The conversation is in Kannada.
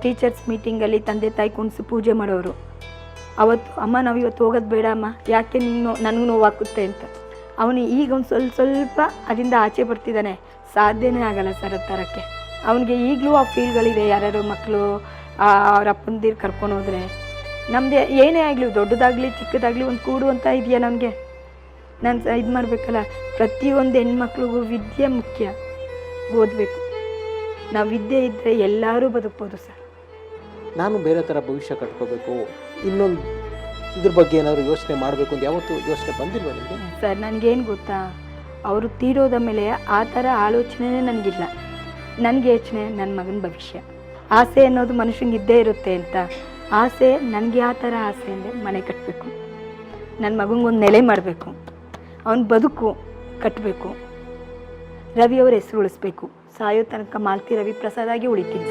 ಟೀಚರ್ಸ್ ಮೀಟಿಂಗಲ್ಲಿ ತಂದೆ ತಾಯಿ ಕುಣಿಸಿ ಪೂಜೆ ಮಾಡೋರು. ಅವತ್ತು ಅಮ್ಮ ನಾವು ಇವತ್ತು ಹೋಗೋದು ಬೇಡ ಅಮ್ಮ, ಯಾಕೆ ನೀನು ನನಗೂ ನೋವಾಗುತ್ತೆ ಅಂತ. ಅವನು ಈಗ ಒಂದು ಸ್ವಲ್ಪ ಅದರಿಂದ ಆಚೆ ಬರ್ತಿದ್ದಾನೆ. ಸಾಧ್ಯನೇ ಆಗಲ್ಲ ಸರ್ ಅದು ತರೋಕ್ಕೆ. ಅವನಿಗೆ ಈಗಲೂ ಆ ಫೀಲ್ಗಳಿದೆ. ಯಾರ್ಯಾರು ಮಕ್ಕಳು ಅವ್ರ ಅಪ್ಪಂದಿರು ಕರ್ಕೊಂಡು ಹೋದರೆ ನಮ್ಮದೇ ಏನೇ ಆಗಲಿ, ದೊಡ್ಡದಾಗಲಿ ಚಿಕ್ಕದಾಗಲಿ ಒಂದು ಕೂಡು ಅಂತ ಇದೆಯಾ ನಮಗೆ. ನಾನು ಇದು ಮಾಡಬೇಕಲ್ಲ. ಪ್ರತಿಯೊಂದು ಹೆಣ್ಮಕ್ಳಿಗೂ ವಿದ್ಯೆ ಮುಖ್ಯ, ಓದಬೇಕು. ನಾವು ವಿದ್ಯೆ ಇದ್ದರೆ ಎಲ್ಲರೂ ಬದುಕ್ಬೋದು ಸರ್. ನಾನು ಬೇರೆ ಥರ ಭವಿಷ್ಯ ಕಟ್ಕೋಬೇಕು, ಇನ್ನೊಂದು ಇದ್ರ ಬಗ್ಗೆ ಏನಾದರೂ ಯೋಚನೆ ಮಾಡಬೇಕು ಅಂತ ಯಾವತ್ತೂ ಯೋಚನೆ ಬಂದಿಲ್ವ ನಿಮಗೆ? ಸರ್ ನನಗೇನು ಗೊತ್ತಾ, ಅವರು ತೀರೋದ ಮೇಲೆ ಆ ಥರ ಆಲೋಚನೆನೇ ನನಗಿಲ್ಲ. ನನಗೆ ಯೋಚನೆ ನನ್ನ ಮಗನ ಭವಿಷ್ಯ. ಆಸೆ ಅನ್ನೋದು ಮನುಷ್ಯನಿಗೆ ಇದ್ದೇ ಇರುತ್ತೆ ಅಂತ ಆಸೆ. ನನಗೆ ಆ ಥರ ಆಸೆ ಅಂದರೆ ಮನೆ ಕಟ್ಟಬೇಕು, ನನ್ನ ಮಗನಿಗೊಂದು ನೆಲೆ ಮಾಡಬೇಕು, ಅವನ ಬದುಕು ಕಟ್ಟಬೇಕು, ರವಿಯವ್ರ ಹೆಸರು ಉಳಿಸ್ಬೇಕು. ಸಾಯೋ ತನಕ ಮಾಲ್ತಿ ರವಿ ಪ್ರಸಾದ್ ಆಗಿ ಉಳಿತೀನಿ.